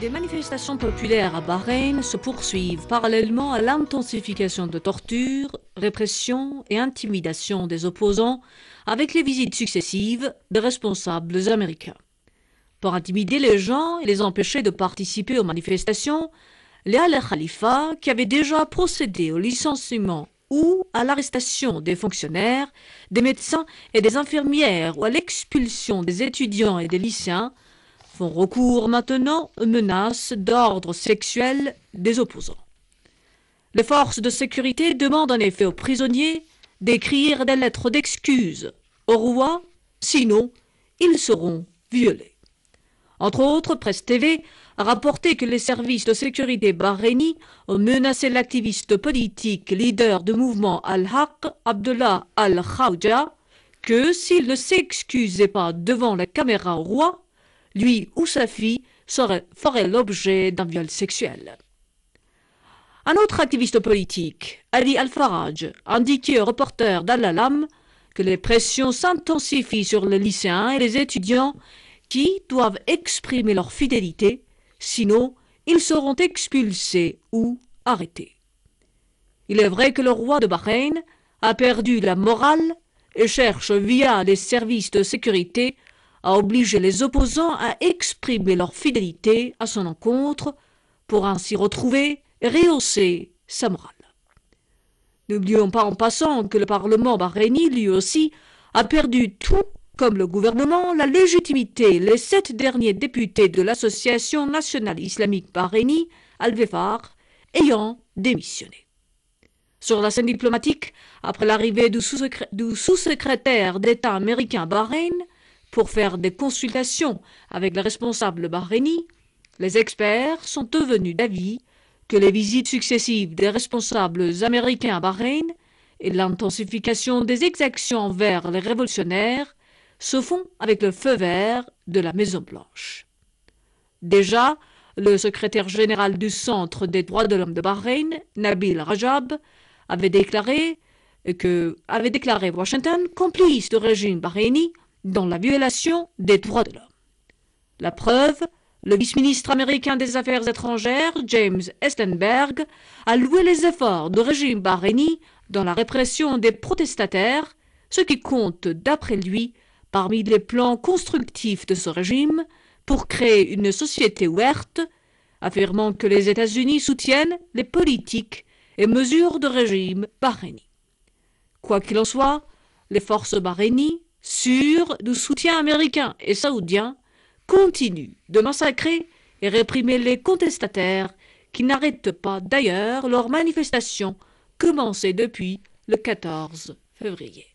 Des manifestations populaires à Bahreïn se poursuivent parallèlement à l'intensification de torture, répression et intimidation des opposants avec les visites successives de responsables américains. Pour intimider les gens et les empêcher de participer aux manifestations, les Al-Khalifa, qui avaient déjà procédé au licenciement ou à l'arrestation des fonctionnaires, des médecins et des infirmières ou à l'expulsion des étudiants et des lycéens, font recours maintenant aux menaces d'ordre sexuel des opposants. Les forces de sécurité demandent en effet aux prisonniers d'écrire des lettres d'excuses au roi, sinon ils seront violés. Entre autres, Presse TV a rapporté que les services de sécurité bahreïnis ont menacé l'activiste politique leader du mouvement Al-Haq, Abdullah Al-Khawja, que s'il ne s'excusait pas devant la caméra au roi, lui ou sa fille ferait l'objet d'un viol sexuel. Un autre activiste politique, Ali Al-Faraj, a indiqué au reporter d'Al-Alam que les pressions s'intensifient sur les lycéens et les étudiants qui doivent exprimer leur fidélité, sinon ils seront expulsés ou arrêtés. Il est vrai que le roi de Bahreïn a perdu la morale et cherche via les services de sécurité à obliger les opposants à exprimer leur fidélité à son encontre pour ainsi retrouver et rehausser sa morale. N'oublions pas en passant que le Parlement bahreïni, lui aussi, a perdu tout, comme le gouvernement, la légitimité, les 7 derniers députés de l'Association nationale islamique bahreïnie, Al-Wefaq, ayant démissionné. Sur la scène diplomatique, après l'arrivée du sous-secrétaire d'État américain à Bahreïn, pour faire des consultations avec les responsables bahreïnis, les experts sont devenus d'avis que les visites successives des responsables américains à Bahreïn et l'intensification des exactions envers les révolutionnaires se font avec le feu vert de la Maison-Blanche. Déjà, le secrétaire général du Centre des droits de l'homme de Bahreïn, Nabil Rajab, avait déclaré Washington complice du régime bahreïni dans la violation des droits de l'homme. La preuve, le vice-ministre américain des Affaires étrangères, James Estenberg, a loué les efforts du régime bahreïni dans la répression des protestataires, ce qui compte, d'après lui, parmi les plans constructifs de ce régime pour créer une société ouverte, affirmant que les États-Unis soutiennent les politiques et mesures de régime bahreïni. Quoi qu'il en soit, les forces bahreïnies, sûres du soutien américain et saoudien, continuent de massacrer et réprimer les contestataires qui n'arrêtent pas d'ailleurs leurs manifestations commencées depuis le 14 février.